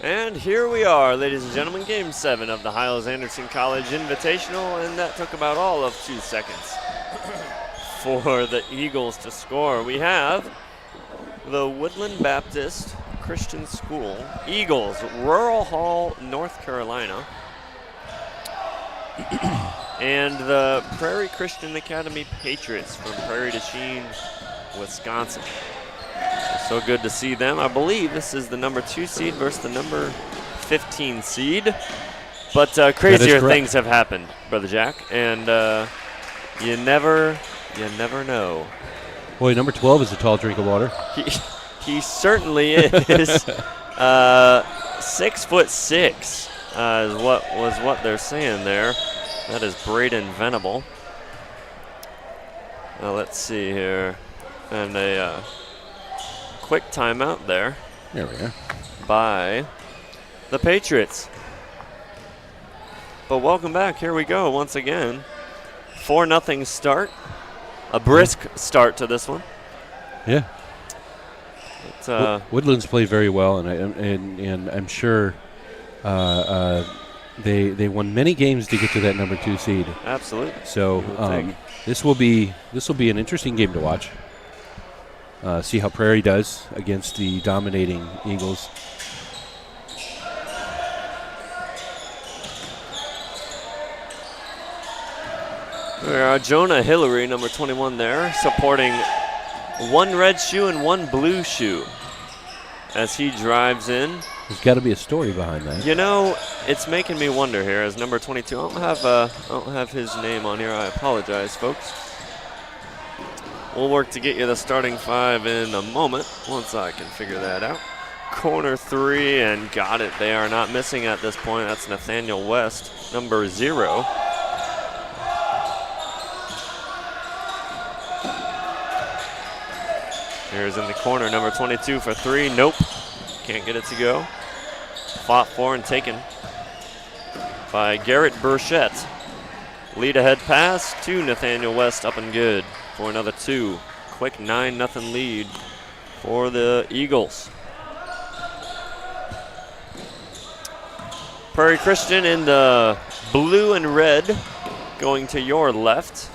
And here we are, ladies and gentlemen, Game 7 of the Hiles-Anderson College Invitational, and that took about all of 2 seconds for the Eagles to score. We have the Woodland Baptist Christian School Eagles, Rural Hall, North Carolina, and the Prairie Christian Academy Patriots from Prairie to Chien, Wisconsin. So good to see them. I believe this is the number 2 seed versus the number 15 seed. But crazier things have happened, Brother Jack, and you never know. Boy, number 12 is a tall drink of water. He certainly is. 6'6" is what they're saying there. That is Braden Venable. Let's see here, and a quick timeout there. There we are. By the Patriots. But welcome back. Here we go once again. 4-0 start. A brisk start to this one. Yeah. Woodlands play very well, and I'm sure they won many games to get to that number 2 seed. Absolutely. So this will be an interesting game to watch. See how Prairie does against the dominating Eagles. Jonah Hillary, number 21 there, supporting 1 red shoe and 1 blue shoe as he drives in. There's got to be a story behind that. You know, it's making me wonder here as number 22. I don't have his name on here. I apologize, folks. We'll work to get you the starting 5 in a moment once I can figure that out. Corner 3, and got it. They are not missing at this point. That's Nathaniel West, number 0. Here's in the corner, number 22 for 3. Nope. Can't get it to go. Fought for and taken by Garrett Burchett. Lead ahead pass to Nathaniel West, up and good for another 2. Quick 9-0 lead for the Eagles. Prairie Christian in the blue and red going to your left.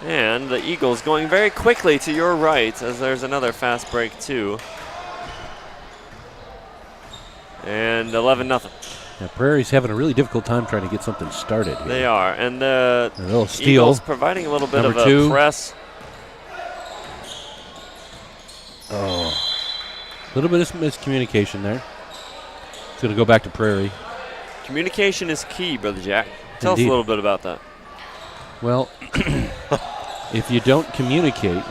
And the Eagles going very quickly to your right as there's another fast break too. And 11-0. Yeah, Prairie's having a really difficult time trying to get something started here. They are. And the steal. Eagles providing a little bit number of 2. a press. Oh. A little bit of miscommunication there. It's going to go back to Prairie. Communication is key, Brother Jack. Tell Indeed. us a little bit about that. Well, if you don't communicate,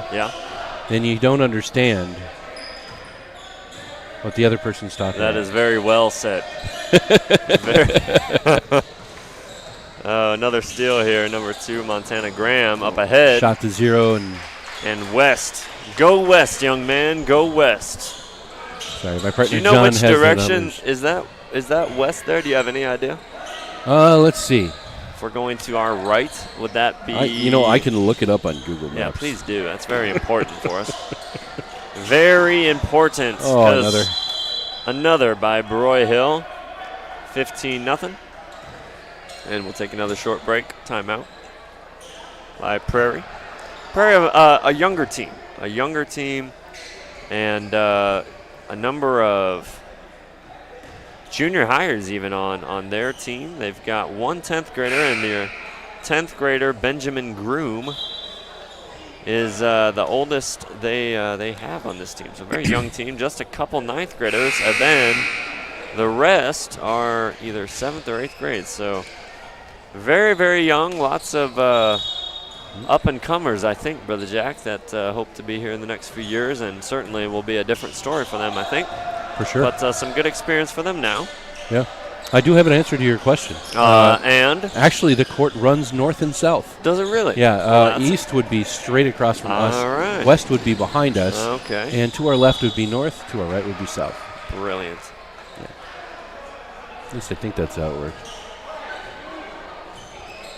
then you don't understand what the other person's talking about. That is very well said. Another steal here, number 2, Montana Graham up ahead. Shot to 0 and West. Go West, young man. Go West. Sorry, my partner Do you know John which has direction is that West there? Do you have any idea? Let's see. If we're going to our right, would that be? I can look it up on Google Maps. Yeah, please do. That's very important for us. Very important. Oh, another by Broy Hill. 15-0. And we'll take another short break. Timeout by Prairie. Prairie, a younger team. And a number of junior hires even on their team. They've got 1 10th grader, and their 10th grader, Benjamin Groom, is the oldest they have on this team. So a very young team, just a couple 9th graders, and then the rest are either 7th or 8th grade. So very, very young, lots of up-and-comers, I think, Brother Jack, that hope to be here in the next few years, and certainly will be a different story for them, I think. For sure. But some good experience for them now. Yeah. I do have an answer to your question. And? Actually, the court runs north and south. Does it really? Yeah. East would be straight across from us. All right. West would be behind us. Okay. And to our left would be north. To our right would be south. Brilliant. Yeah. At least I think that's how it works.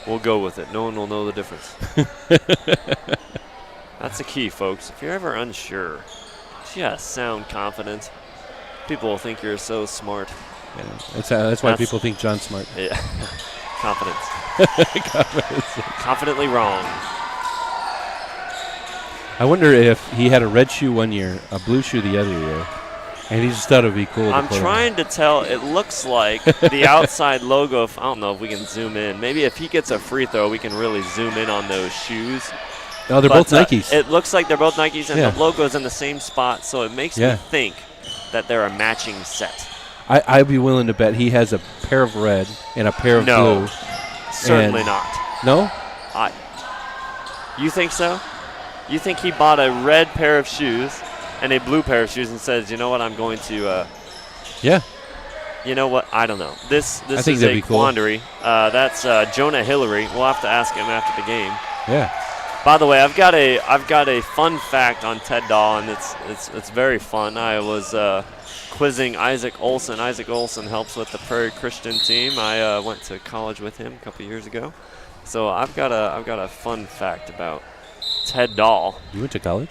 We'll go with it. No one will know the difference. That's the key, folks. If you're ever unsure, just sound confident. people think you're so smart. Yeah, that's why people think John's smart. Yeah. Confidence. Confidence. Confidently wrong. I wonder if he had a red shoe one year, a blue shoe the other year, and he just thought it would be cool. I'm trying to tell. It looks like the outside logo. I don't know if we can zoom in. Maybe if he gets a free throw, we can really zoom in on those shoes. Oh, they're both Nikes. It looks like they're both Nikes, and the logo's in the same spot, so it makes me think that they're a matching set. I'd be willing to bet he has a pair of red and a pair of blue. Certainly not. No? You think so? You think he bought a red pair of shoes and a blue pair of shoes and says, you know what, I'm going to yeah. You know what? I don't know. This is a quandary. Cool. That's Jonah Hillary. We'll have to ask him after the game. Yeah. By the way, I've got a fun fact on Ted Dahl, and it's very fun. I was quizzing Isaac Olson. Isaac Olson helps with the Prairie Christian team. I went to college with him a couple years ago, so I've got a fun fact about Ted Dahl. You went to college?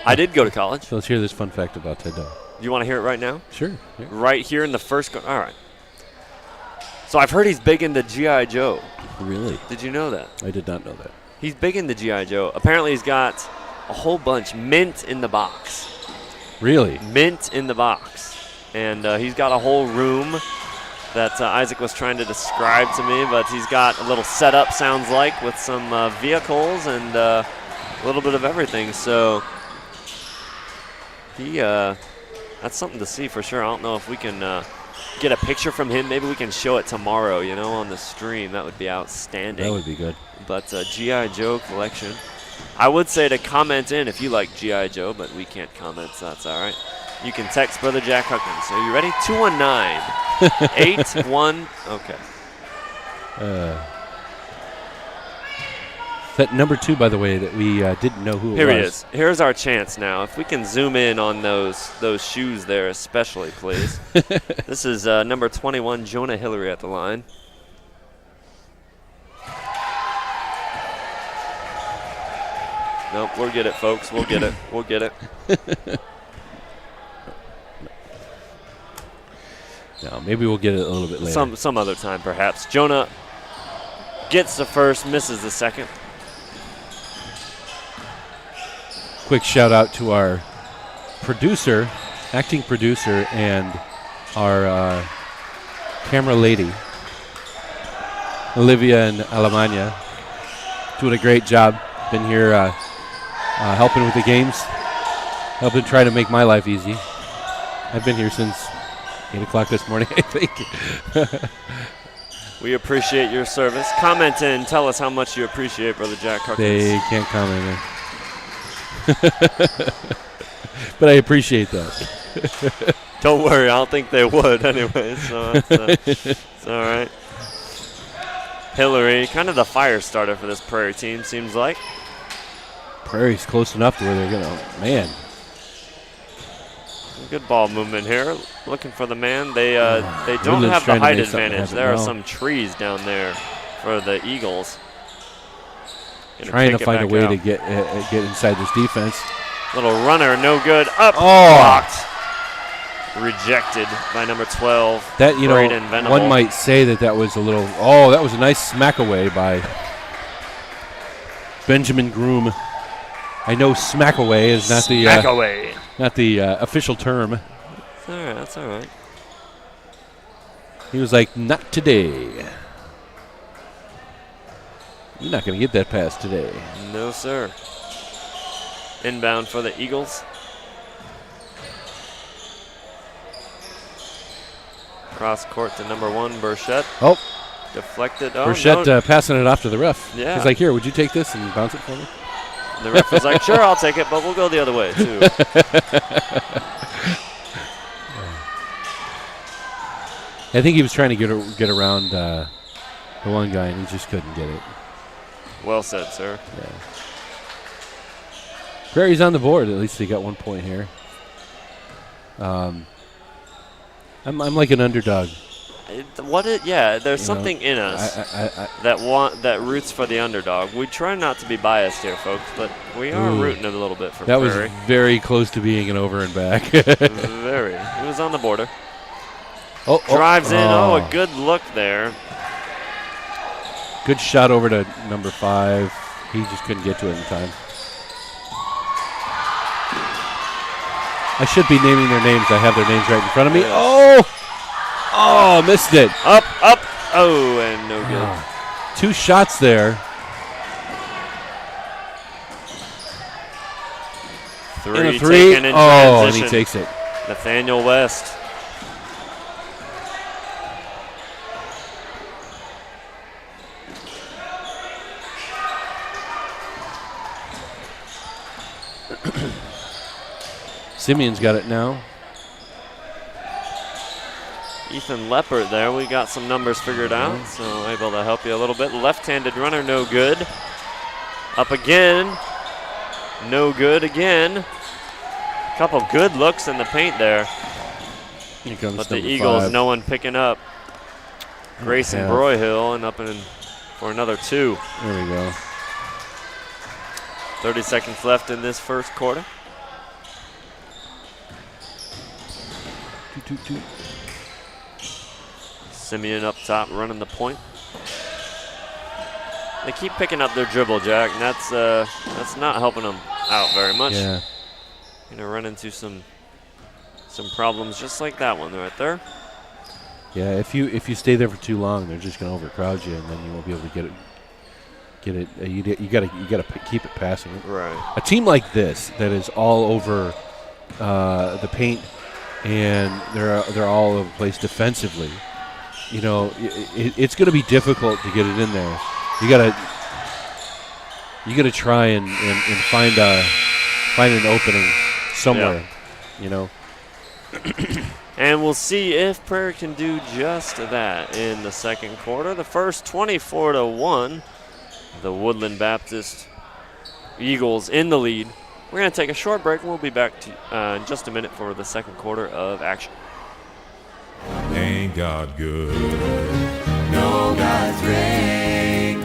I did go to college. So let's hear this fun fact about Ted Dahl. You want to hear it right now? Sure. Yeah. Right here in the first. All right. So I've heard he's big into G.I. Joe. Really? Did you know that? I did not know that. He's big into G.I. Joe. Apparently he's got a whole bunch. Mint in the box. Really? Mint in the box. And he's got a whole room that Isaac was trying to describe to me, but he's got a little setup, sounds like, with some vehicles and a little bit of everything. So that's something to see for sure. I don't know if we can get a picture from him. Maybe we can show it tomorrow, on the stream. That would be outstanding. That would be good. But G.I. Joe collection. I would say to comment in if you like G.I. Joe, but we can't comment, so that's all right. You can text Brother Jack Huckins. Are you ready? 219-81. Okay. That number 2, by the way, that we didn't know who it was. Here he is. Here's our chance now. If we can zoom in on those shoes there especially, please. This is number 21, Jonah Hillary at the line. Nope, we'll get it, folks. We'll get it. We'll get it. No, maybe we'll get it a little bit later. Some other time, perhaps. Jonah gets the first, misses the second. Quick shout out to our producer, acting producer, and our camera lady, Olivia and Alemania, doing a great job. Been here helping with the games, helping try to make my life easy. I've been here since 8 o'clock this morning, I think. We appreciate your service. Comment in. Tell us how much you appreciate Brother Jack Huckins. They can't comment in. But I appreciate that. Don't worry. I don't think they would anyway, so it's all right. Hillary, kind of the fire starter for this Prairie team, seems like. Prairie's close enough to where they're going to, man. Good ball movement here. Looking for the man. They don't have the height advantage. There are some trees down there for the Eagles. Trying to find a way to get inside this defense. Little runner, no good. Up, blocked. Rejected by number 12. That, one might say that was a little, that was a nice smack away by Benjamin Groom. I know smack away is not the official term. That's all right. That's all right. He was like, not today. You're not going to get that pass today. No, sir. Inbound for the Eagles. Cross court to number 1, Burchett. Oh. Deflected. Burchett passing it off to the ref. Yeah. He's like, here, would you take this and bounce it for me? The ref was like, sure, I'll take it, but we'll go the other way, too. I think he was trying to get around the one guy, and he just couldn't get it. Well said, sir. Yeah. Prairie's on the board. At least they got 1 point here. I'm like an underdog. There's something in us that roots for the underdog. We try not to be biased here, folks, but we are rooting a little bit for Prairie. That was very close to being an over and back. Very. He was on the border. Drives in. A good look there. Good shot over to number 5. He just couldn't get to it in time. I should be naming their names. I have their names right in front of me. Yes. Oh, missed it. Up. Oh, and no good. 2 shots there. 3 and a 3. Taken in transition. And he takes it. Nathaniel West. Simeon's got it now. Ethan Leppert there. We got some numbers figured out, so able to help you a little bit. Left-handed runner, no good. Up again. No good again. Couple good looks in the paint there. Here comes but the number Eagles, 5. no one picking up. Grayson Broyhill and up in for another 2. There we go. 30 seconds left in this first quarter. 2. Simeon up top running the point. They keep picking up their dribble, Jack, and that's not helping them out very much. Yeah. Gonna run into some problems just like that one right there. Yeah, if you stay there for too long, they're just gonna overcrowd you, and then you won't be able to get it. You gotta keep it passing. Right. A team like this that is all over the paint, and they're all over the place defensively. You know, it's going to be difficult to get it in there. You gotta try and find an opening somewhere. Yeah. You know. And we'll see if Prairie can do just that in the second quarter. The first 24-1. The Woodland Baptist Eagles in the lead. We're going to take a short break, and we'll be back in just a minute for the second quarter of action. Ain't God good? No, God's great.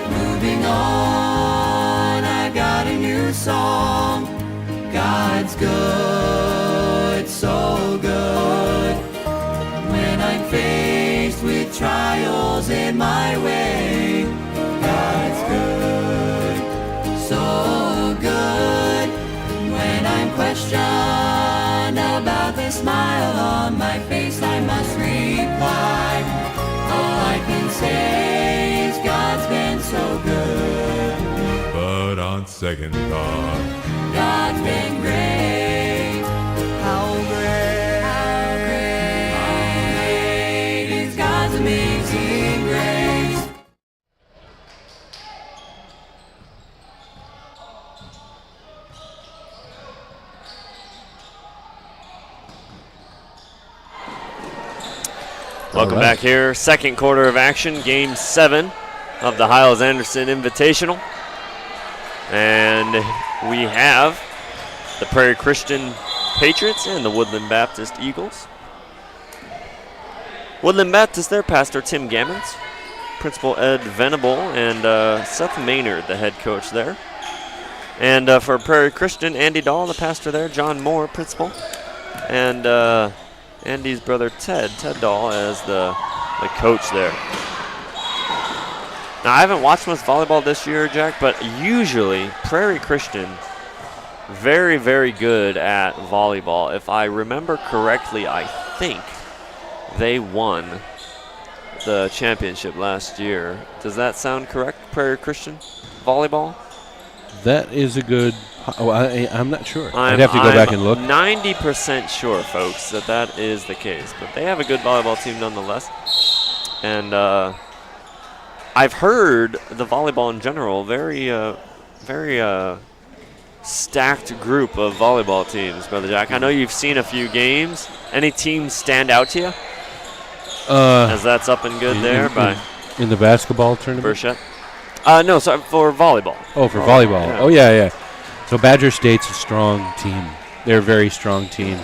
Moving on, I got a new song. God's good, so good. When I'm faced with trials in my way, God's good, so good. When I'm questioned about the smile on my face, I must reply, all I can say is God's been so good. But on second thought, God's been great. How great is God's amazing grace. Welcome back here. Second quarter of action, game 7 of the Hiles-Anderson Invitational. And we have the Prairie Christian Patriots and the Woodland Baptist Eagles. Woodland Baptist, their pastor Tim Gammons, Principal Ed Venable, and Seth Maynard, the head coach there. And for Prairie Christian, Andy Dahl, the pastor there, John Moore, principal, and Andy's brother Ted Dahl as the coach there. Now, I haven't watched much volleyball this year, Jack, but usually Prairie Christian, very, very good at volleyball. If I remember correctly, I think they won the championship last year. Does that sound correct, Prairie Christian volleyball? That is a good. I'm not sure. I'd have to go back and look. 90% sure, folks, that is the case. But they have a good volleyball team nonetheless. And I've heard the volleyball in general, very stacked group of volleyball teams, Brother Jack. I know you've seen a few games. Any teams stand out to you? As that's up and good there by in the basketball tournament. Burchett. No, sorry, for volleyball. Oh, for volleyball. Yeah. Oh, yeah. So Badger State's a strong team. They're a very strong team.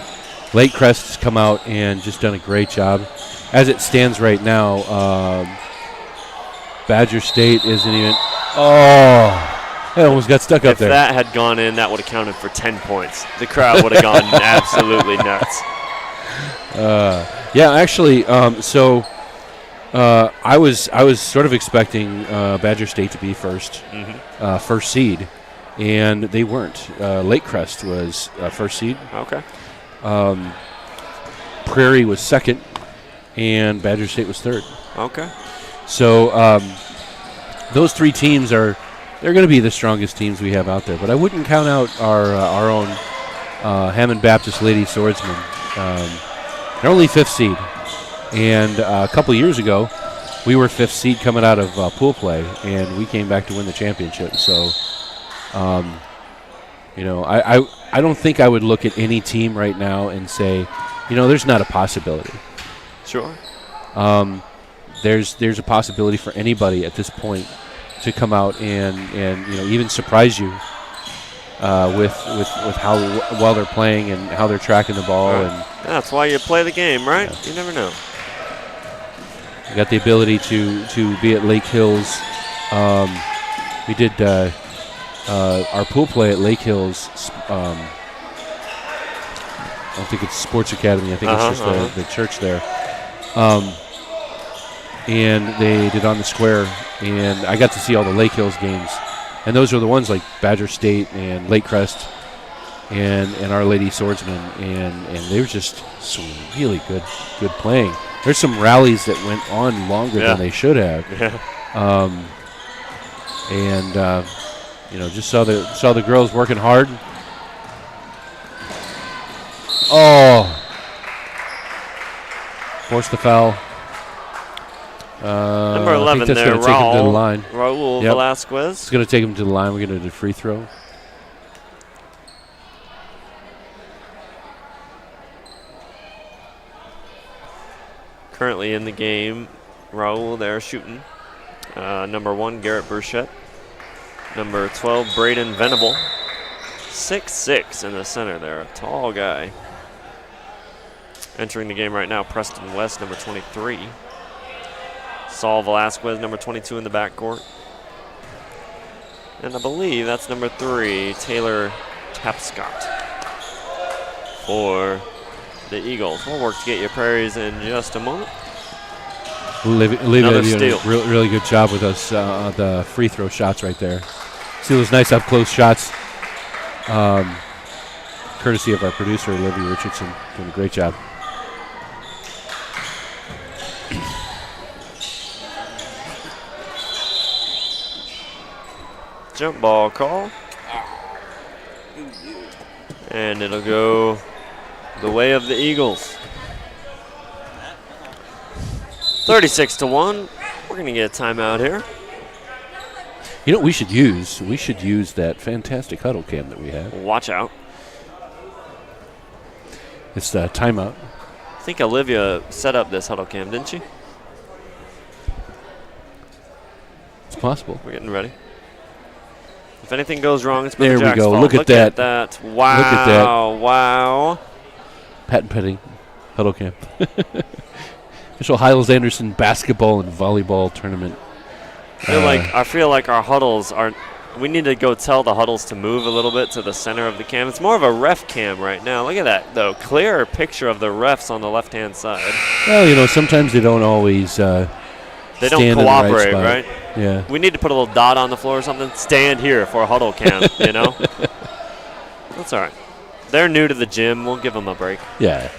Lake Crest has come out and just done a great job. As it stands right now, Badger State isn't even. Oh, it almost got stuck up there. If that had gone in, that would have counted for 10 points. The crowd would have gone absolutely nuts. Yeah, actually, I was sort of expecting Badger State to be first seed, and they weren't. Lake Crest was first seed. Okay. Prairie was second, and Badger State was third. Okay. So those three teams they're going to be the strongest teams we have out there. But I wouldn't count out our own Hammond Baptist Lady Swordsmen. They're only fifth seed, and a couple years ago, we were fifth seed coming out of pool play, and we came back to win the championship. So, I don't think I would look at any team right now and say, there's not a possibility. Sure. There's a possibility for anybody at this point to come out and even surprise you with how well they're playing and how they're tracking the ball. Right. And that's why you play the game, right? Yeah. You never know. We got the ability to be at Lake Hills. We did our pool play at Lake Hills. I don't think it's Sports Academy. I think it's just the church there. And they did on the square, and I got to see all the Lake Hills games. And those are the ones like Badger State and Lake Crest and Our Lady Swordsman, and they were just some really good playing. There's some rallies that went on longer than they should have. Yeah. Just saw the girls working hard. Oh, forced the foul. Number 11 there, take him to the line. Raul Velasquez. It's going to take him to the line. We're going to do free throw. Currently in the game, Raul there shooting. Number 1, Garrett Burchett. Number 12, Braden Venable. 6'6" in the center there, a tall guy. Entering the game right now, Preston West, number 23. Saul Velasquez, number 22 in the backcourt. And I believe that's number 3, Taylor Tapscott for the Eagles. We'll work to get you Prairies in just a moment. Olivia did steal. a really good job with us the free throw shots right there. See those nice up close shots, courtesy of our producer Olivia Richardson, doing a great job. Jump ball call. And it'll go the way of the Eagles. 36-1. We're going to get a timeout here. You know what we should use? We should use that fantastic huddle cam that we have. Watch out. It's the timeout. I think Olivia set up this huddle cam, didn't she? It's possible. We're getting ready. If anything goes wrong, it's Brother There we Jack's go. fault. Look at that. Wow. Look at that. Wow. Patent pending huddle cam. Official Hiles-Anderson basketball and volleyball tournament. I feel like our huddles are. We need to go tell the huddles to move a little bit to the center of the cam. It's more of a ref cam right now. Look at that, though. Clearer picture of the refs on the left-hand side. Well, sometimes they don't always. They don't stand in the cooperate, spot. right? Yeah. We need to put a little dot on the floor or something. Stand here for a huddle cam, That's all right. They're new to the gym. We'll give them a break. Yeah.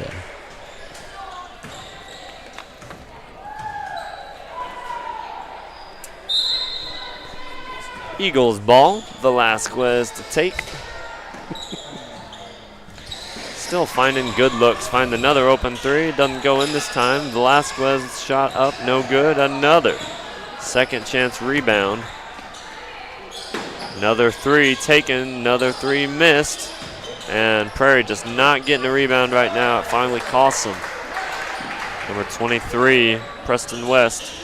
Eagles ball. Velasquez to take. Still finding good looks. Find another open three. Doesn't go in this time. Velasquez shot up. No good. Another. Second chance rebound. Another three taken. Another three missed. And Prairie just not getting a rebound right now. It finally costs them. Number 23, Preston West.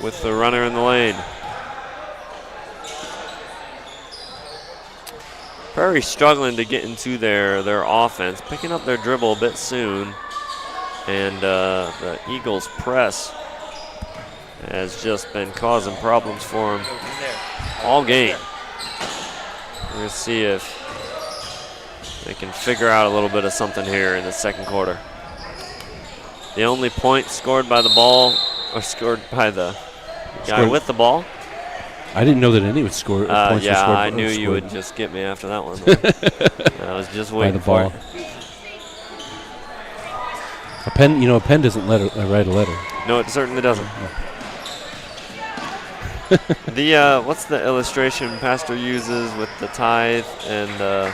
With the runner in the lane. Prairie struggling to get into their offense, picking up their dribble a bit soon. And the Eagles' press has just been causing problems for them all game. We're going to see if they can figure out a little bit of something here in the second quarter. The only point scored by the ball, or scored by the guy with the ball. I didn't know that any would score. Points Yeah, were scored, I knew you would just get me after that one. I was just by waiting the for ball. it. A pen, a pen doesn't write a letter. No, it certainly doesn't. The what's the illustration Pastor uses with the tithe and?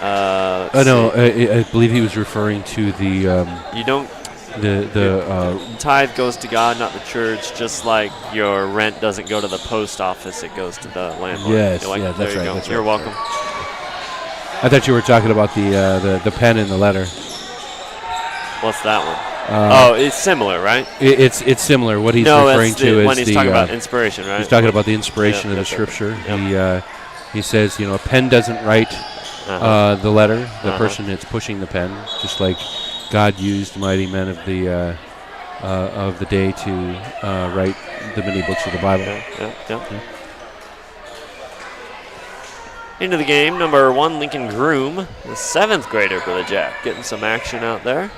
I believe he was referring to the. You don't. The tithe goes to God, not the church. Just like your rent doesn't go to the post office, it goes to the landlord. Yes, You're like, yeah, there that's you right. go. That's You're right. welcome. I thought you were talking about the pen and the letter. What's that one? It's similar, right? It's similar. What he's referring to is when he's talking about inspiration, right? He's talking about the inspiration of the scripture. Yep. He says, a pen doesn't write the letter. The person that's pushing the pen, just like God used mighty men of the day to write the many books of the Bible. Yeah. Into the game, number 1, Lincoln Groom, the 7th grader for the Jack, getting some action out there.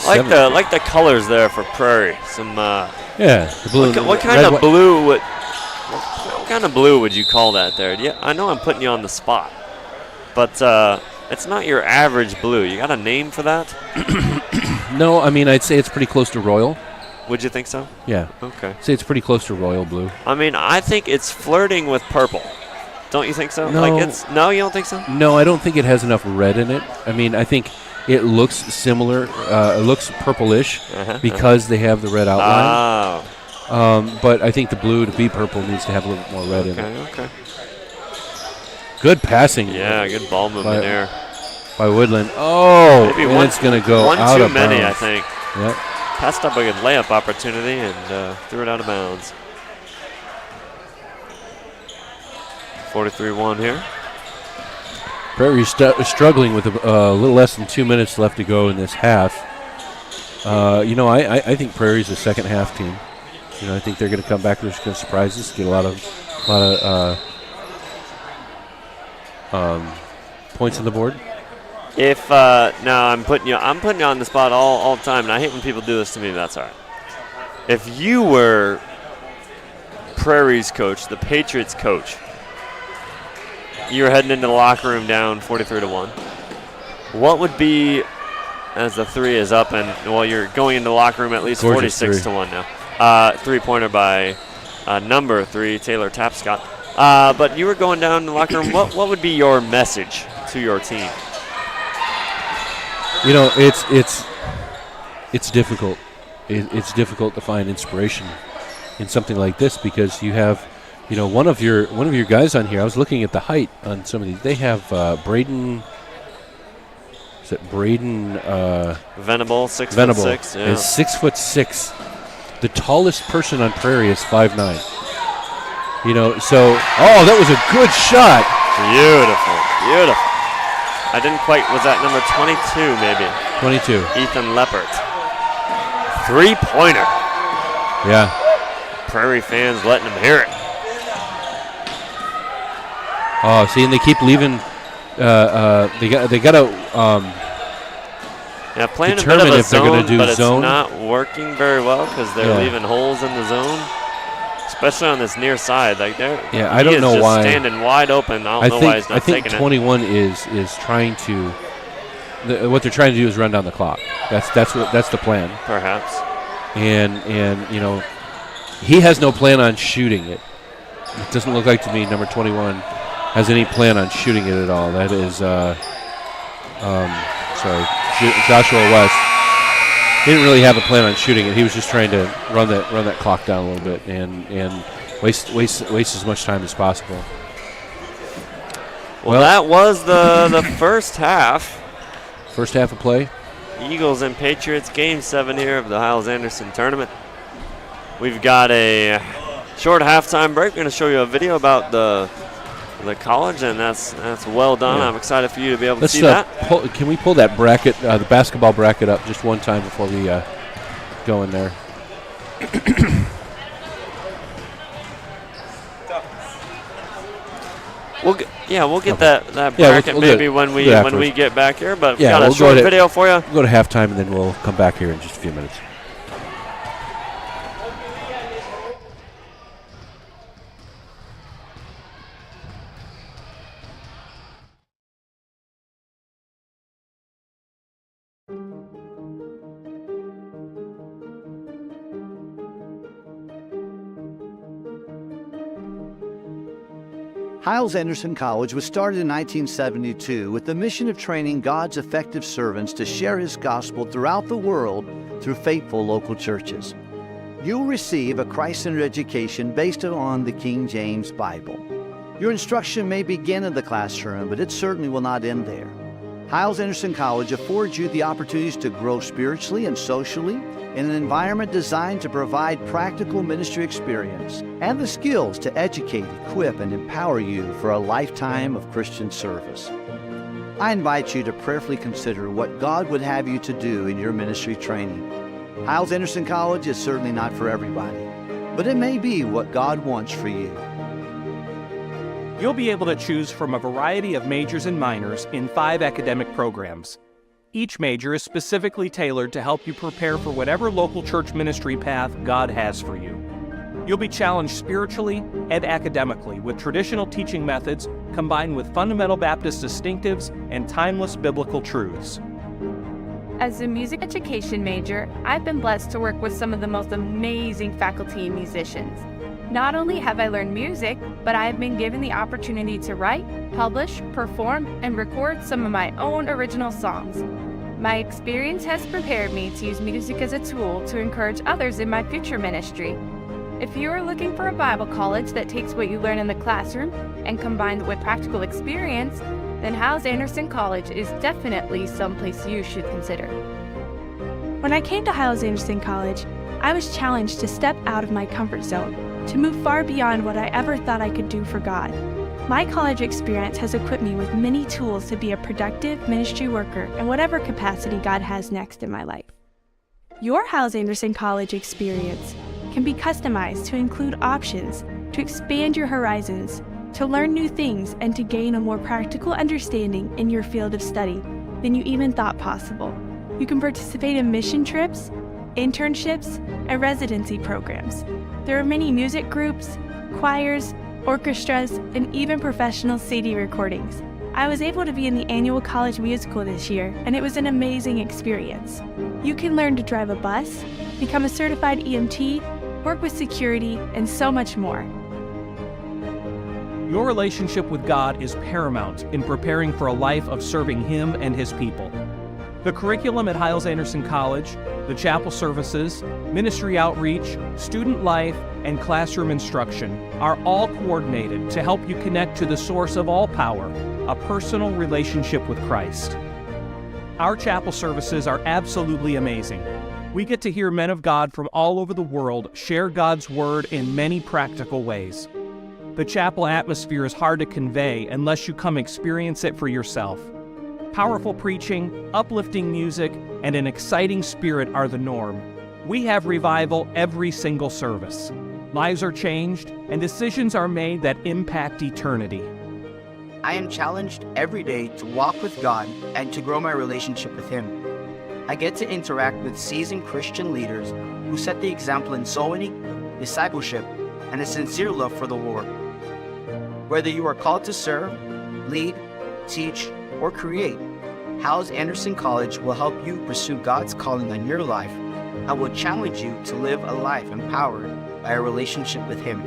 Like the colors there for Prairie. Some the blue. What kind of blue what kind of blue would you call that there? Yeah, I know I'm putting you on the spot, but it's not your average blue. You got a name for that? No, I'd say it's pretty close to royal. Would you think so? Yeah. Okay. Say it's pretty close to royal blue. I think it's flirting with purple. Don't you think so? No. You don't think so? No, I don't think it has enough red in it. I think it looks similar. It looks purplish because they have the red outline. Oh. But I think the blue to be purple needs to have a little bit more red in it. Okay. Good passing. Yeah, good ball movement there. By Woodland. Oh, Maybe and it's going to go one out too of many, bounds. I think. Yep. Passed up a good layup opportunity and threw it out of bounds. 43-1 here. Prairie struggling with a little less than 2 minutes left to go in this half. I think Prairie's a second half team. I think they're going to come back. They're going to surprise us, get a lot of points on the board. If now I'm putting you on the spot all the time, and I hate when people do this to me. But that's all right. If you were Prairie's coach, the Patriots coach, you were heading into the locker room down 43-1. What would be, as the 3 is up, and you're going into the locker room at least 46-1 now. 3-pointer by number 3, Taylor Tapscott. But you were going down in the locker room. What would be your message to your team? It's difficult. It's difficult to find inspiration in something like this because you have, one of your guys on here. I was looking at the height on some of these. They have Braden. Is it Braden? Venable, 6'6". Yeah. Is 6'6". The tallest person on Prairie is 5'9". That was a good shot. Beautiful. I didn't quite. Was that number 22 maybe? 22. Ethan Leppert. 3-pointer. Yeah. Prairie fans letting them hear it. Oh, see, and they keep leaving. They got to playing a bit determine of a if they're going to zone, do but zone. it's not working very well because they're leaving holes in the zone, especially on this near side. I don't know why. Standing wide open. I don't know why he's not taking it. I think 21 is trying to. What they're trying to do is run down the clock. That's the plan. Perhaps. And he has no plan on shooting it. It doesn't look like to me number 21 has any plan on shooting it at all. That is, Joshua West. He didn't really have a plan on shooting it. He was just trying to run that clock down a little bit and waste as much time as possible. Well, that was the first half. First half of play. Eagles and Patriots, Game 7 here of the Hiles-Anderson tournament. We've got a short halftime break. We're going to show you a video about the college, and that's well done. Yeah. I'm excited for you to be able to see that. Can we pull that bracket, the basketball bracket, up just one time before we go in there? We'll get that bracket maybe when we get back here. But we've got a short video for you. We'll go to halftime, and then we'll come back here in just a few minutes. Hyles-Anderson College was started in 1972 with the mission of training God's effective servants to share His gospel throughout the world through faithful local churches. You'll receive a Christ-centered education based on the King James Bible. Your instruction may begin in the classroom, but it certainly will not end there. Hyles-Anderson College affords you the opportunities to grow spiritually and socially in an environment designed to provide practical ministry experience and the skills to educate, equip, and empower you for a lifetime of Christian service. I invite you to prayerfully consider what God would have you to do in your ministry training. Hyles-Anderson College is certainly not for everybody, but it may be what God wants for you. You'll be able to choose from a variety of majors and minors in 5 academic programs. Each major is specifically tailored to help you prepare for whatever local church ministry path God has for you. You'll be challenged spiritually and academically with traditional teaching methods combined with fundamental Baptist distinctives and timeless biblical truths. As a music education major, I've been blessed to work with some of the most amazing faculty and musicians. Not only have I learned music, but I have been given the opportunity to write, publish, perform, and record some of my own original songs. My experience has prepared me to use music as a tool to encourage others in my future ministry. If you are looking for a Bible college that takes what you learn in the classroom and combines it with practical experience, then Hyles-Anderson College is definitely someplace you should consider. When I came to Hyles-Anderson College, I was challenged to step out of my comfort zone, to move far beyond what I ever thought I could do for God. My college experience has equipped me with many tools to be a productive ministry worker in whatever capacity God has next in my life. Your Hyles-Anderson College experience can be customized to include options to expand your horizons, to learn new things, and to gain a more practical understanding in your field of study than you even thought possible. You can participate in mission trips, internships, and residency programs. There are many music groups, choirs, orchestras, and even professional CD recordings. I was able to be in the annual college musical this year, and it was an amazing experience. You can learn to drive a bus, become a certified EMT, work with security, and so much more. Your relationship with God is paramount in preparing for a life of serving Him and His people. The curriculum at Hyles-Anderson College, the chapel services, ministry outreach, student life, and classroom instruction are all coordinated to help you connect to the source of all power, a personal relationship with Christ. Our chapel services are absolutely amazing. We get to hear men of God from all over the world share God's Word in many practical ways. The chapel atmosphere is hard to convey unless you come experience it for yourself. Powerful preaching, uplifting music, and an exciting spirit are the norm. We have revival every single service. Lives are changed, and decisions are made that impact eternity. I am challenged every day to walk with God and to grow my relationship with Him. I get to interact with seasoned Christian leaders who set the example in soul winning, discipleship, and a sincere love for the Lord. Whether you are called to serve, lead, teach, or create, Hyles-Anderson College will help you pursue God's calling on your life and will challenge you to live a life empowered by a relationship with Him.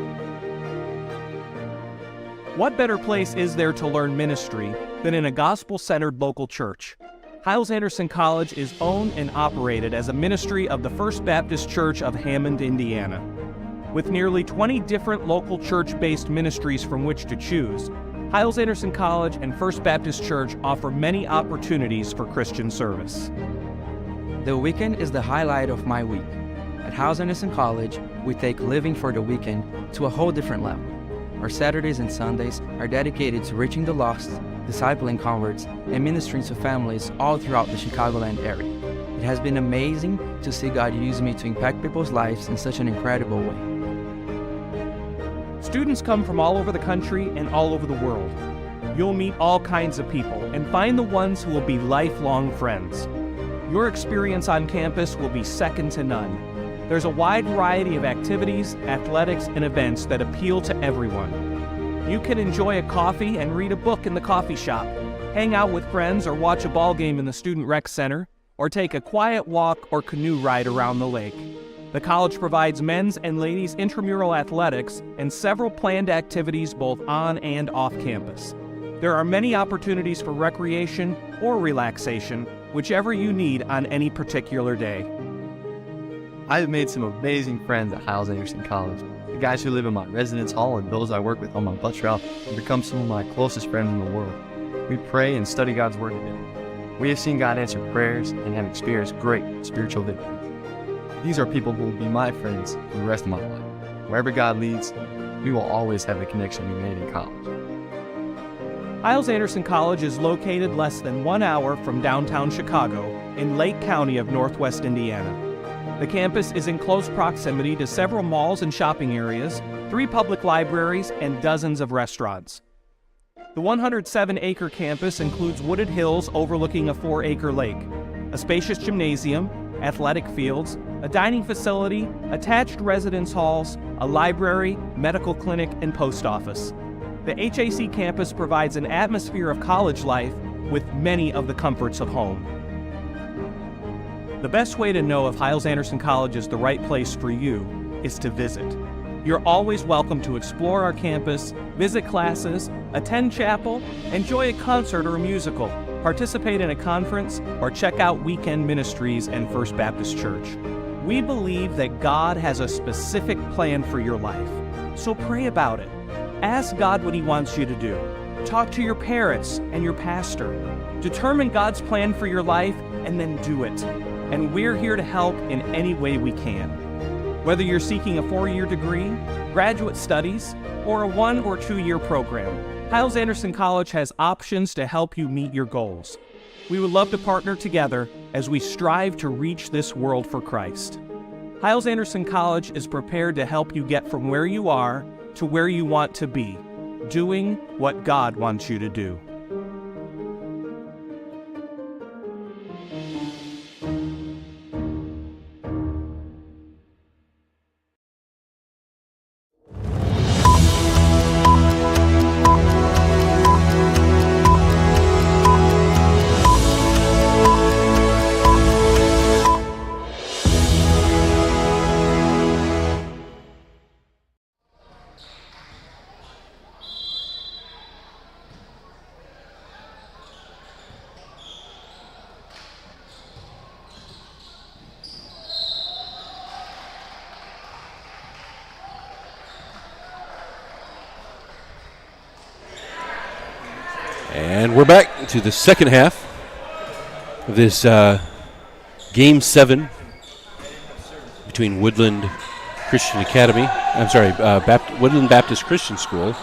What better place is there to learn ministry than in a gospel-centered local church? Hyles-Anderson College is owned and operated as a ministry of the First Baptist Church of Hammond, Indiana. With nearly 20 different local church-based ministries from which to choose, Hyles-Anderson College and First Baptist Church offer many opportunities for Christian service. The weekend is the highlight of my week. At Hyles Anderson College, we take living for the weekend to a whole different level. Our Saturdays and Sundays are dedicated to reaching the lost, discipling converts, and ministering to families all throughout the Chicagoland area. It has been amazing to see God use me to impact people's lives in such an incredible way. Students come from all over the country and all over the world. You'll meet all kinds of people and find the ones who will be lifelong friends. Your experience on campus will be second to none. There's a wide variety of activities, athletics, and events that appeal to everyone. You can enjoy a coffee and read a book in the coffee shop, hang out with friends or watch a ball game in the Student Rec Center, or take a quiet walk or canoe ride around the lake. The college provides men's and ladies' intramural athletics and several planned activities both on and off campus. There are many opportunities for recreation or relaxation, whichever you need on any particular day. I've made some amazing friends at Hyles Anderson College. The guys who live in my residence hall and those I work with on my bus route have become some of my closest friends in the world. We pray and study God's Word together. We have seen God answer prayers and have experienced great spiritual victories. These are people who will be my friends for the rest of my life. Wherever God leads, we will always have the connection we made in college. Hyles Anderson College is located less than 1 hour from downtown Chicago in Lake County of Northwest Indiana. The campus is in close proximity to several malls and shopping areas, 3 public libraries, and dozens of restaurants. The 107-acre campus includes wooded hills overlooking a 4-acre lake, a spacious gymnasium, athletic fields, a dining facility, attached residence halls, a library, medical clinic, and post office. The HAC campus provides an atmosphere of college life with many of the comforts of home. The best way to know if Hyles Anderson College is the right place for you is to visit. You're always welcome to explore our campus, visit classes, attend chapel, enjoy a concert or a musical, participate in a conference, or check out weekend ministries and First Baptist Church. We believe that God has a specific plan for your life, so pray about it. Ask God what He wants you to do. Talk to your parents and your pastor. Determine God's plan for your life and then do it. And we're here to help in any way we can. Whether you're seeking a 4-year degree, graduate studies, or a 1 or 2-year program, Hyles Anderson College has options to help you meet your goals. We would love to partner together as we strive to reach this world for Christ. Hyles Anderson College is prepared to help you get from where you are to where you want to be, doing what God wants you to do. And we're back to the second half of this Game 7 between Woodland Christian Academy, Woodland Baptist Christian School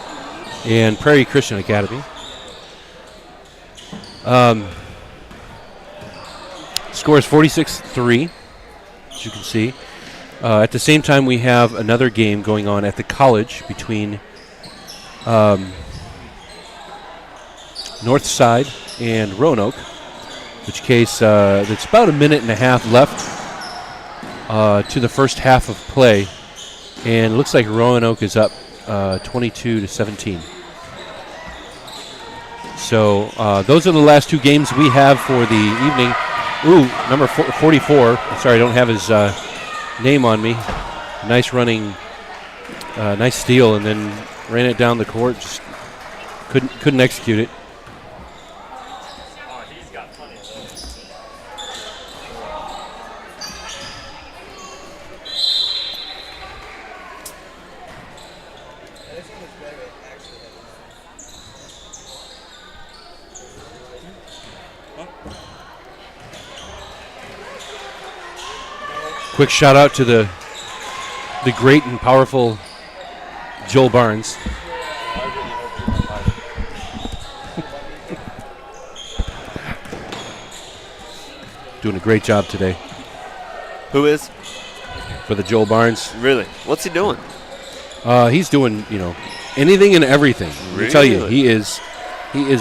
and Prairie Christian Academy. Score is 46-3, as you can see. At the same time, we have another game going on at the college between North Side and Roanoke, which case it's about a minute and a half left to the first half of play, and it looks like Roanoke is up 22-17. So those are the last 2 games we have for the evening. Ooh, number 44. Sorry, I don't have his name on me. Nice running, nice steal, and then ran it down the court. Just couldn't execute it. Quick shout out to the great and powerful Joel Barnes. Doing a great job today Who is? for the Joel Barnes. Really? What's he doing? He's doing, anything and everything. I tell you, Really? he is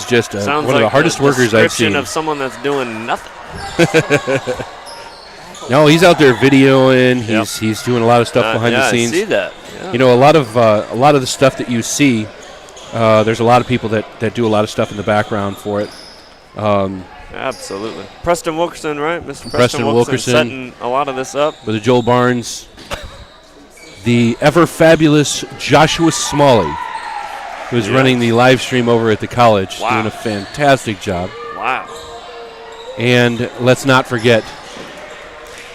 just Sounds one like of the hardest the workers I've description seen. of someone that's doing nothing. No, he's out there videoing. He's doing a lot of stuff behind the scenes. I see that. Yeah. A lot of the stuff that you see. There's a lot of people that do a lot of stuff in the background for it. Absolutely. Preston Wilkerson, right? Mr. Preston Wilkerson. setting a lot of this up. With the Joel Barnes, the ever fabulous Joshua Smalley, who's running the live stream over at the college, doing a fantastic job. Wow. And let's not forget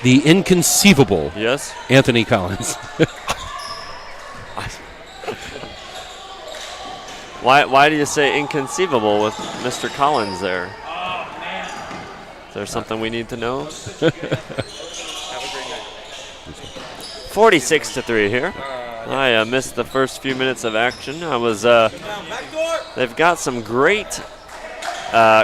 the inconceivable Yes. Anthony Collins. Why do you say inconceivable with Mr. Collins there? Is there something we need to know? 46-3 here. I missed the first few minutes of action. They've got some great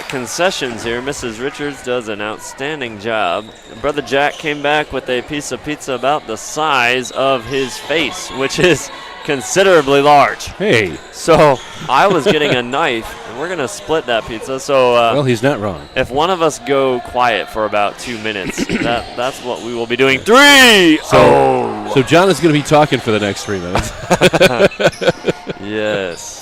concessions here. Mrs. Richards does an outstanding job. Brother Jack came back with a piece of pizza about the size of his face, which is considerably large. Hey. So I was getting a knife, and we're going to split that pizza. So well, he's not wrong. If one of us go quiet for about 2 minutes, that's what we will be doing. 3! So John is going to be talking for the next 3 minutes. Yes.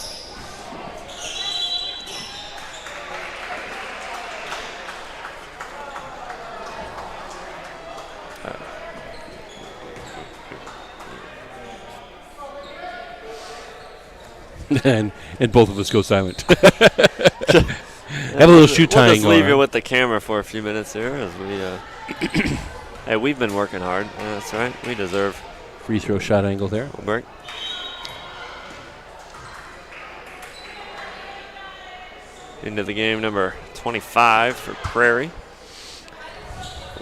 and both of us go silent. Have a little shoe tying We'll just leave on. you with the camera for a few minutes here as we. Hey, we've been working hard. That's right. We deserve. Free throw shot angle there. We'll break. Into the game, number 25 for Prairie.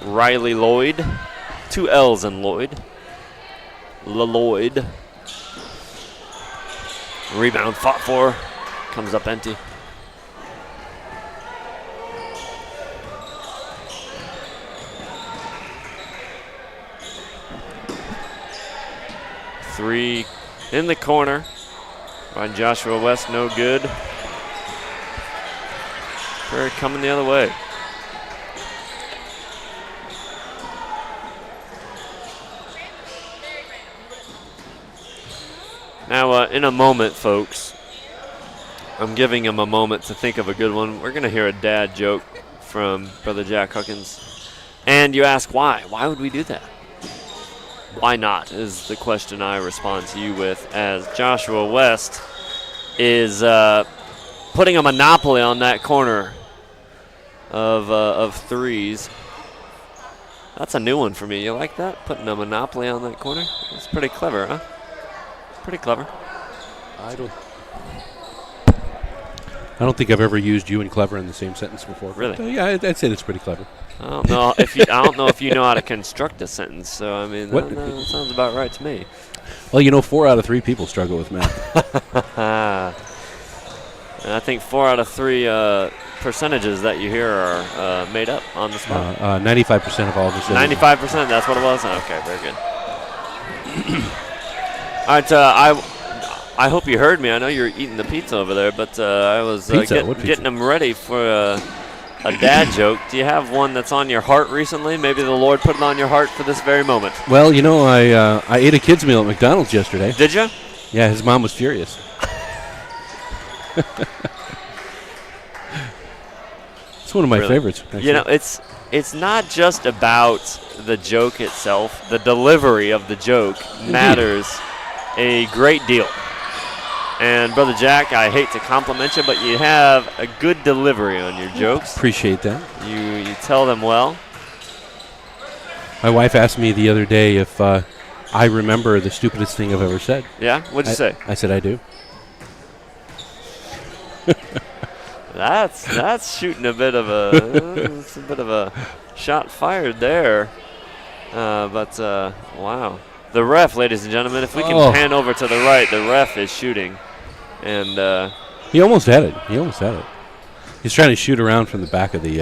Riley Lloyd. 2 L's in Lloyd. Lloyd. Rebound fought for. Comes up empty. Three in the corner by Joshua West, no good. Prairie coming the other way. Now, in a moment, folks, I'm giving him a moment to think of a good one. We're going to hear a dad joke from Brother Jack Huckins. And you ask why? Why would we do that? Why not is the question I respond to you with, as Joshua West is putting a monopoly on that corner of threes. That's a new one for me. You like that? Putting a monopoly on that corner? That's pretty clever, huh? Pretty clever. I don't think I've ever used you and clever in the same sentence before. Really? But, yeah, I'd say that's pretty clever. I don't know if you know how to construct a sentence. So I mean, that sounds about right to me. Well, 4 out of 3 people struggle with math. And I think 4 out of 3 percentages that you hear are made up on the spot. 95% of all this. 95%. That's what it was. Okay, very good. All right, I hope you heard me. I know you're eating the pizza over there, but I was getting them ready for a dad joke. Do you have one that's on your heart recently? Maybe the Lord put it on your heart for this very moment. Well, I ate a kid's meal at McDonald's yesterday. Did you? Yeah, his mom was furious. It's one of my favorites. Actually. It's not just about the joke itself. The delivery of the joke matters a great deal. And Brother Jack, I hate to compliment you, but you have a good delivery on your jokes. Appreciate that. You tell them well. My wife asked me the other day if I remember the stupidest thing I've ever said. Yeah? What'd you say? I said I do. That's shooting a bit of a it's a bit of a shot fired there. Wow. The ref, ladies and gentlemen, if we can pan over to the right, the ref is shooting. And he almost had it. He's trying to shoot around from the back of the.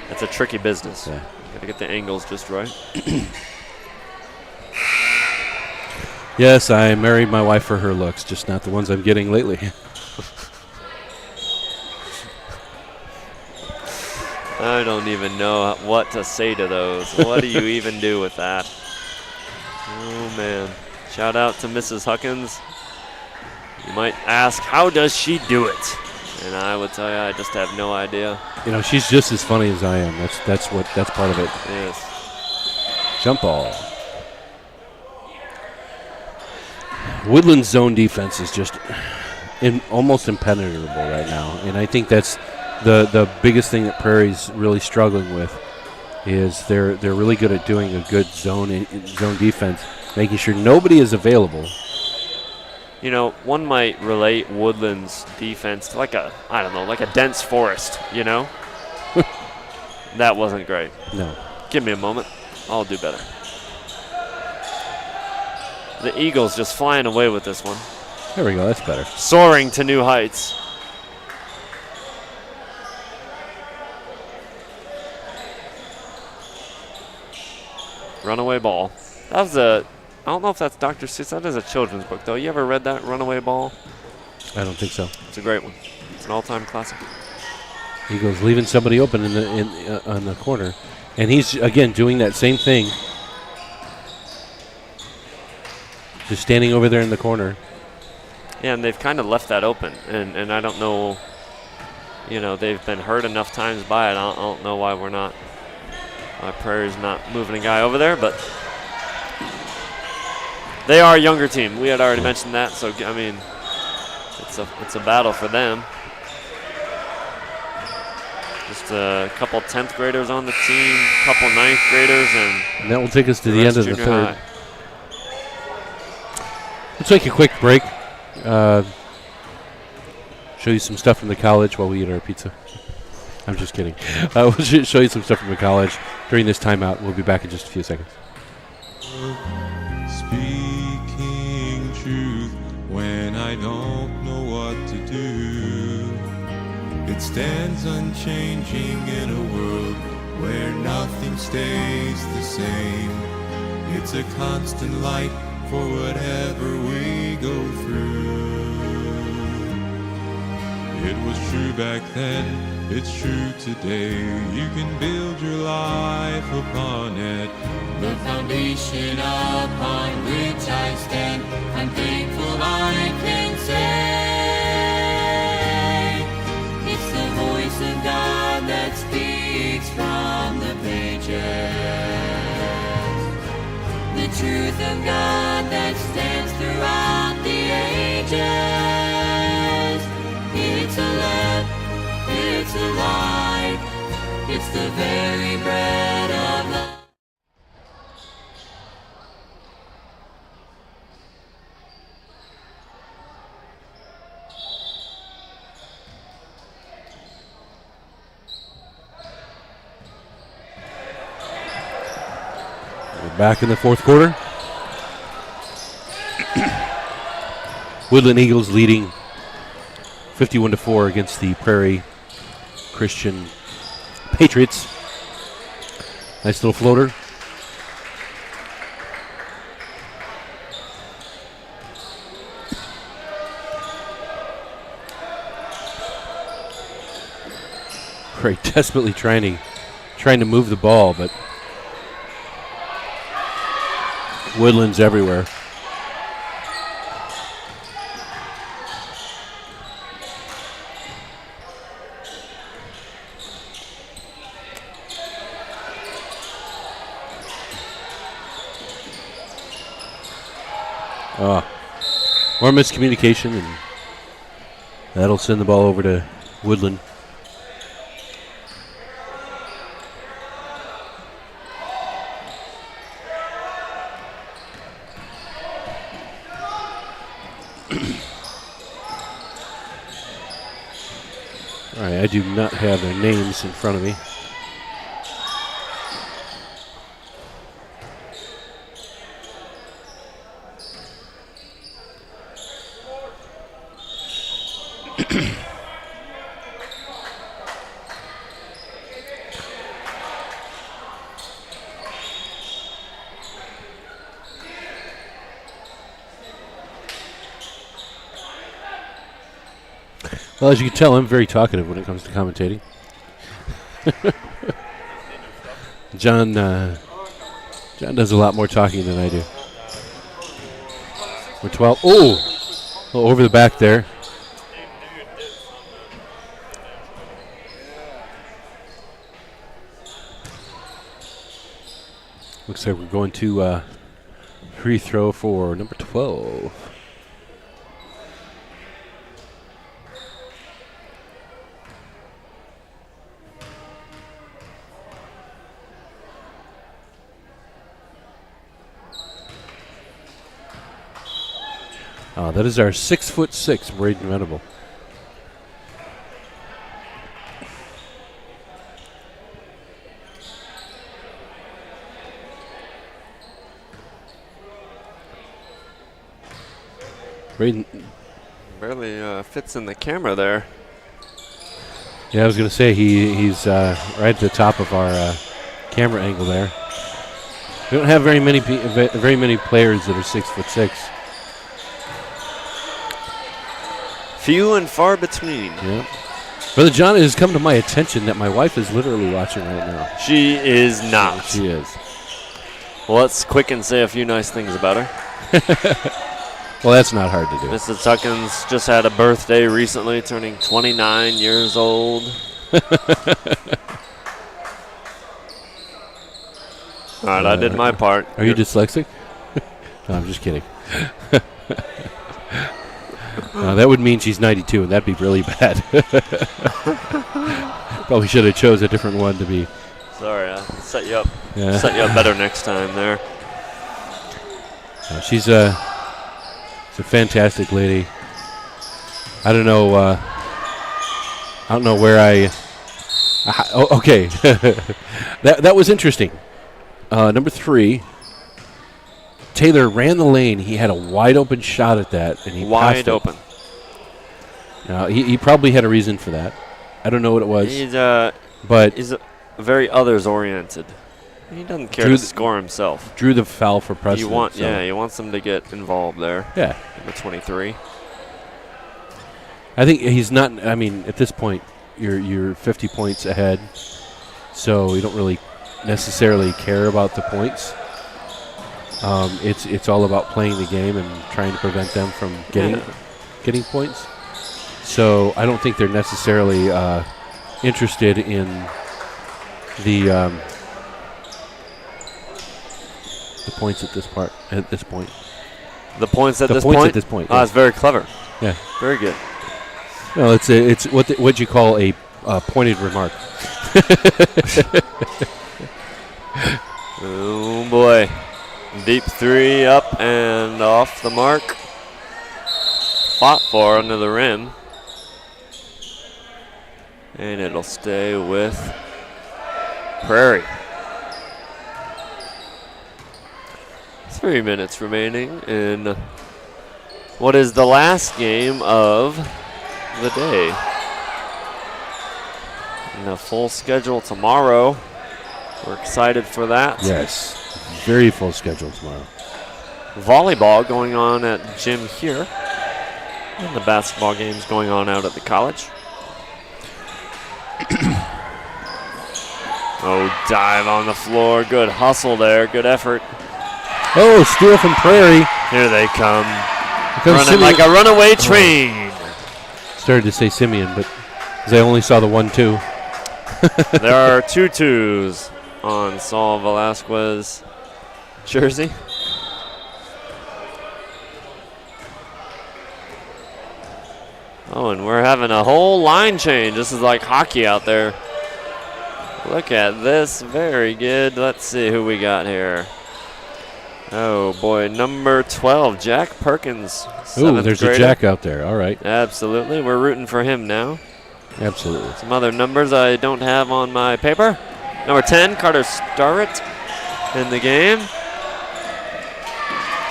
That's a tricky business. Yeah. Got to get the angles just right. Yes, I married my wife for her looks, just not the ones I'm getting lately. I don't even know what to say to those. What do you even do with that? Oh, man. Shout out to Mrs. Huckins. You might ask, how does she do it? And I would tell you, I just have no idea. You know, she's just as funny as I am. That's part of it. Yes. Jump ball. Woodland's zone defense is just almost impenetrable right now, and I think that's the biggest thing that Prairie's really struggling with. Is they're really good at doing a good zone defense, making sure nobody is available. You know, one might relate Woodland's defense to like a dense forest, you know? That wasn't great. No. Give me a moment. I'll do better. The Eagles just flying away with this one. There we go. That's better. Soaring to new heights. Runaway ball. That was I don't know if that's Dr. Seuss. That is a children's book, though. You ever read that, Runaway Ball? I don't think so. It's a great one. It's an all-time classic. Eagles leaving somebody open on the corner, and he's again doing that same thing. Just standing over there in the corner. Yeah, and they've kind of left that open, and I don't know. You know, they've been hurt enough times by it. I don't know why Prairie's not moving a guy over there, but they are a younger team. We had already mentioned that, so I mean, it's a battle for them. Just a couple 10th graders on the team, a couple 9th graders, and that will take us to the end of the third. High. Let's take a quick break. Show you some stuff from the college while we eat our pizza. I'm just kidding. We'll show you some stuff from the college during this timeout. We'll be back in just a few seconds. Speaking truth when I don't know what to do. It stands unchanging in a world where nothing stays the same. It's a constant light for whatever we go through. It was true back then, it's true today. You can build your life upon it. The foundation upon which I stand, I'm thankful I can say. It's the voice of God that speaks from the pages. The truth of God that stands throughout the ages. It's a lamp, it's a light, it's the very bread of life. We're back in the fourth quarter. Woodland Eagles leading 51-4 against the Prairie Christian Patriots. Nice little floater. Prairie desperately trying to move the ball, but Woodland's everywhere. More miscommunication, and that'll send the ball over to Woodland. All right, I do not have their names in front of me. Well, as you can tell, I'm very talkative when it comes to commentating. John does a lot more talking than I do. We're 12. Oh, over the back there. Looks like we're going to free throw for number 12. That is our 6'6" Braden Venable. Braden barely fits in the camera there. Yeah, I was going to say he's right at the top of our camera angle there. We don't have very many players that are 6'6". Few and far between. Yeah. Brother John, it has come to my attention that my wife is literally watching right now. She is not. She is. Well, let's quick and say a few nice things about her. Well, that's not hard to do. Mrs. Tuckins just had a birthday recently, turning 29 years old. All right, I did my part. Are you dyslexic? No, I'm just kidding. That would mean she's 92, and that'd be really bad. Probably should have chose a different one to be. Sorry, I'll set you up. Yeah. Set you up better next time there. She's a fantastic lady. I don't know. Where okay. that was interesting. Number 3. Taylor ran the lane. He had a wide open shot at that, and he wide open. He probably had a reason for that. I don't know what it was. He's very others oriented. He doesn't care to score himself. Drew the foul for precedent. He wants them to get involved there. Yeah. Number 23. I think he's not. I mean, at this point, you're 50 points ahead, so you don't really necessarily care about the points. It's all about playing the game and trying to prevent them from getting points. So I don't think they're necessarily interested in the points at this point. The points at this point. Yeah. That's very clever. Yeah, very good. No, it's what you call a pointed remark. Oh boy. Deep 3 up and off the mark. Fought for under the rim. And it'll stay with Prairie. 3 minutes remaining in what is the last game of the day. And a full schedule tomorrow. We're excited for that. Yes. Very full schedule tomorrow. Volleyball going on at gym here. And the basketball games going on out at the college. Dive on the floor. Good hustle there. Good effort. Oh, steal from Prairie. Here they come. Running Simeon. Like a runaway train. Started to say Simeon, but because I only saw the 1-2. There are 2 2s on Saul Velasquez jersey. Oh, and we're having a whole line change. This is like hockey out there. Look at this. Very good. Let's see who we got here. Oh, boy. Number 12, Jack Perkins. Ooh, there's a Jack out there. All right. Absolutely. We're rooting for him now. Absolutely. Some other numbers I don't have on my paper. Number 10, Carter Starrett in the game.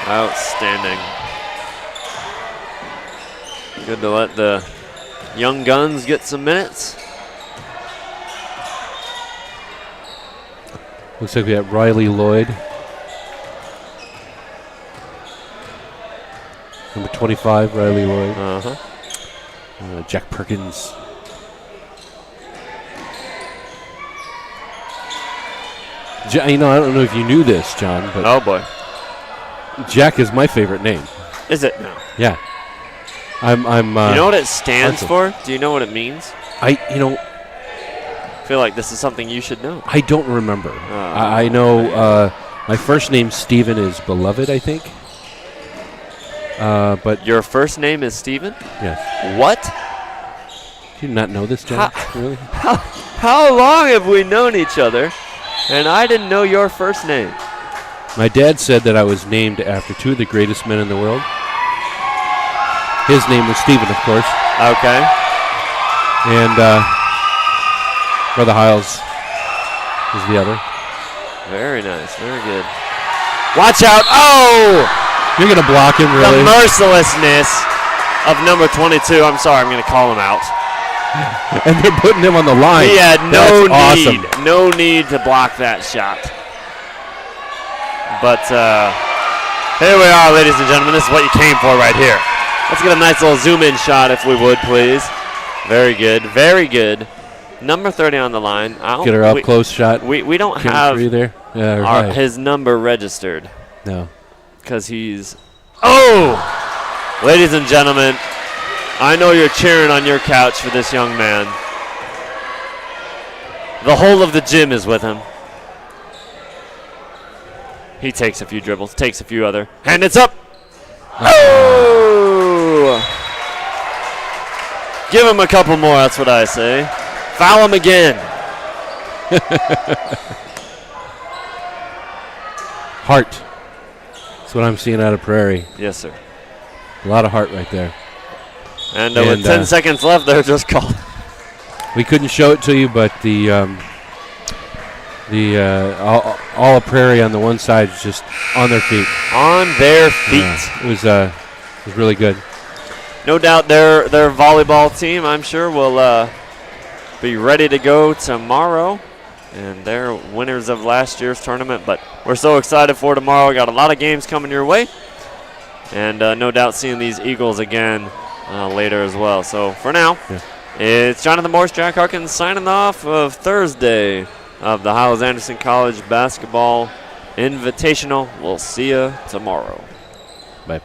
Outstanding. Good to let the young guns get some minutes. Looks like we have Riley Lloyd. Number 25, Riley Lloyd. Jack Perkins. I don't know if you knew this, John, but Oh boy, Jack is my favorite name. is it? No. Yeah, I'm. You know what it stands awesome. for? Do you know what it means? I I feel like this is something you should know. I don't remember. I know my first name Stephen is beloved, I think. But Your first name is Stephen? yes, What? do you not know this, John? Really? How long have we known each other? And I didn't know your first name. My dad said that I was named after two of the greatest men in the world. His name was Stephen, of course, Okay. and Brother Hiles is the other. Very nice. Very good. Watch out. Oh! You're gonna block him, really? The mercilessness of number 22. I'm sorry. I'm going to call him out. And they're putting him on the line. He had no That's need. awesome. No need to block that shot. But here we are, ladies and gentlemen. This is what you came for right here. Let's get a nice little zoom-in shot, if we would, please. Very good. Very good. Number 30 on the line. Get her up close shot. We don't Chemistry have there. Yeah, right. his number registered No. because he's. Oh! Ladies and gentlemen, I know you're cheering on your couch for this young man. The whole of the gym is with him. He takes a few dribbles, takes a few other, and it's up. Oh! Give him a couple more, that's what I say. Foul him again. Heart. That's what I'm seeing out of Prairie. Yes, sir. A lot of heart right there. And with 10 seconds left, they're just called. We couldn't show it to you, but all of Prairie on the one side is just on their feet. On their feet. It was really good. No doubt their volleyball team, I'm sure, will be ready to go tomorrow. And they're winners of last year's tournament. But we're so excited for tomorrow. We got a lot of games coming your way. And no doubt seeing these Eagles again later as well. So for now, it's Jonathan Morse, Jack Harkins signing off of Thursday of the Hiles-Anderson College Basketball Invitational. We'll see you tomorrow. Bye.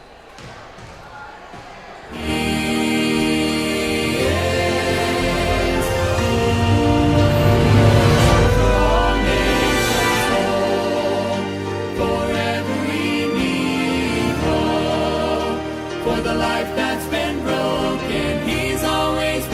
For the life that's been